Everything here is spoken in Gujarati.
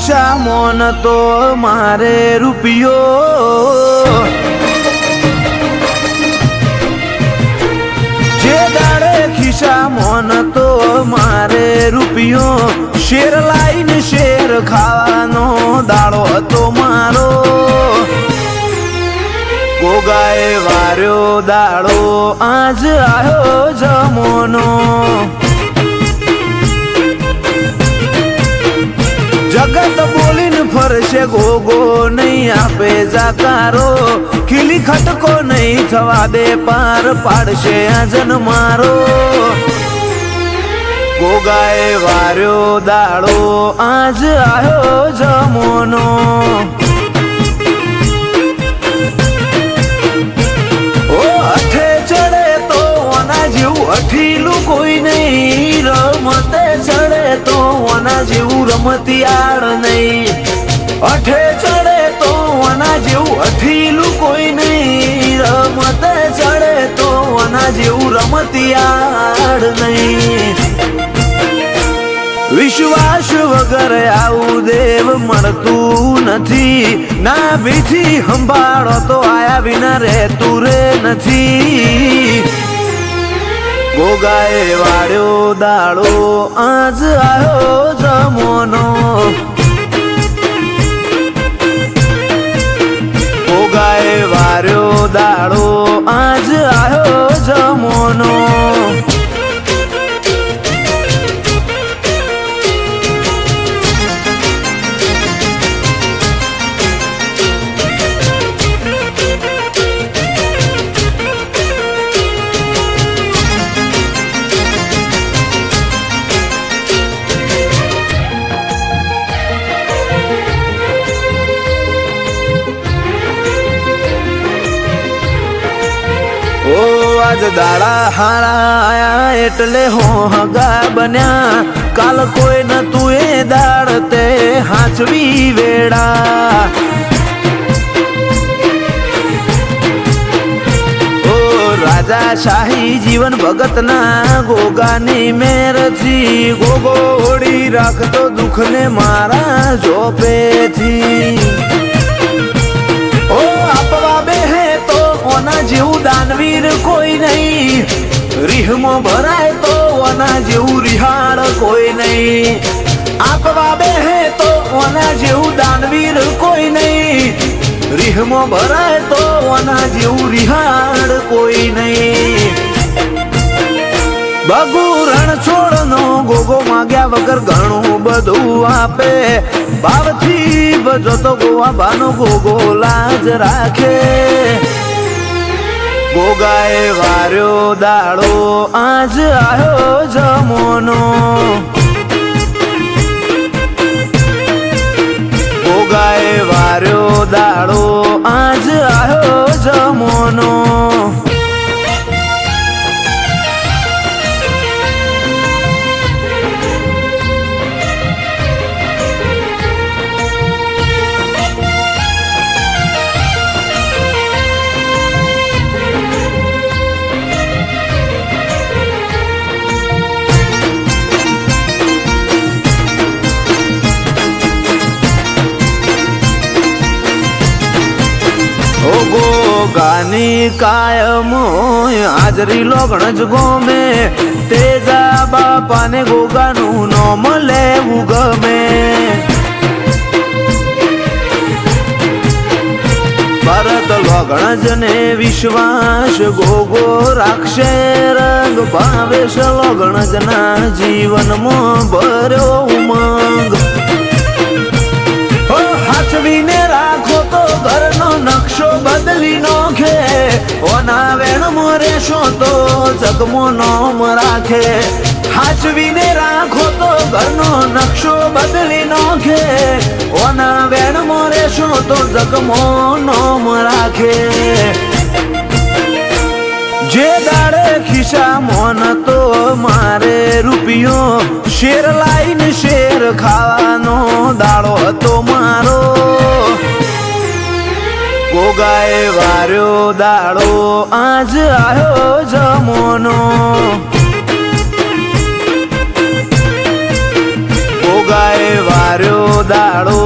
ખિસ્સા મોન તો મારે રૂપિયો જે દાડે ખિસ્સા મોન તો મારે રૂપિયો શેર લાઈને શેર ખાવાનો દાડો હતો મારો ગોગાએ વાર્યો દાડો આજ આવ્યો જમોનો જગત બોલીને ફરશે ગોગો નહીં આપે જાકારો ખીલી ખટકો નહીં થવા દે પાર પાડશે આજન મારો ગોગાએ વાર્યો દાડો આજ આવ્યો જમોનો ઓ અઠે ચડે તો ઓના જેવું અઠીલું કોઈ નહીં રમતે ચડે તો ઓના જેવું રમતિયાળ નહીં અઠે ચડે તો ઓના જેવું અઠીલું કોઈ નહીં રમતે ચડે તો ઓના જેવું રમતિયાળ નહીં વિશ્વાસ વગર આવું દેવ મળતું નથી ના ભીથી સંભાળો તો આયા વિના રહેતું રે નથી ગોગાએ વાળ્યો દાડો આજ આવ્યો જમોનો ગોગાએ વાળ્યો દાડો આજ આવ્યો જમોનો ઓ આજ દાડા હારા આયા એટલે હોહગા બન્યા કાલ કોઈ નતું એ દાડ તે હાચવી વેડા ઓ રાજા શાહી જીવન ભગતના ગોગાની મેરથી ગોગો ઓડી રાખતો દુઃખને મારા જોપેથી ઓ આપવા બેહે તો ઓના જેવું દાનવીર કોઈ નહીં રીહમાં ભરાય તો ઓના જેવું રિહાળ કોઈ નહીં આપવા બેહે તો ઓના જેવું દાનવીર કોઈ નહીં રીહમાં ભરાય તો ઓના જેવું રિહાળ કોઈ નહીં બગુ રણ છોડનો ગોગો માગ્યા વગર ઘણું બધું આપે ભાવથી બજો તો ગોવા બાનો ગોગો લાજ રાખે ગોગાએ વાર્યો દાડો આજ આવ્યો જમોનો ગોગાએ વાર્યો દાડો આજ આવ્યો જમોનો ગોગાની કાયમ હાજરી લોગણ જ ગમે તેજા બાપાને ગોગાનું નામ લેવું ગમે ભરત લોગણ જ ને વિશ્વાસ ગોગો રાખશે રંગ ભાવેશ લોગણ જ ના જીવનમાં ભર્યો ઉમંગ હાચવીને રાખો તો ઘરનો નકશો બદલી નોખે ઓના વેણમાં રહેશો તો જગમો નોમ રાખે હાચવીને રાખો તો ઘરનો નકશો બદલી નોખે ઓના વેણમાં રહેશો તો જગમો નોમ રાખે જે દાડે ખિસ્સા મોન તો મારે રૂપિયો શેર લાઈને શેર ખાવાનો દાડો હતો મારો ગોગાએ વાર્યો દાડો આજ આવ્યો જમોનો ગોગાએ વાર્યો દાડો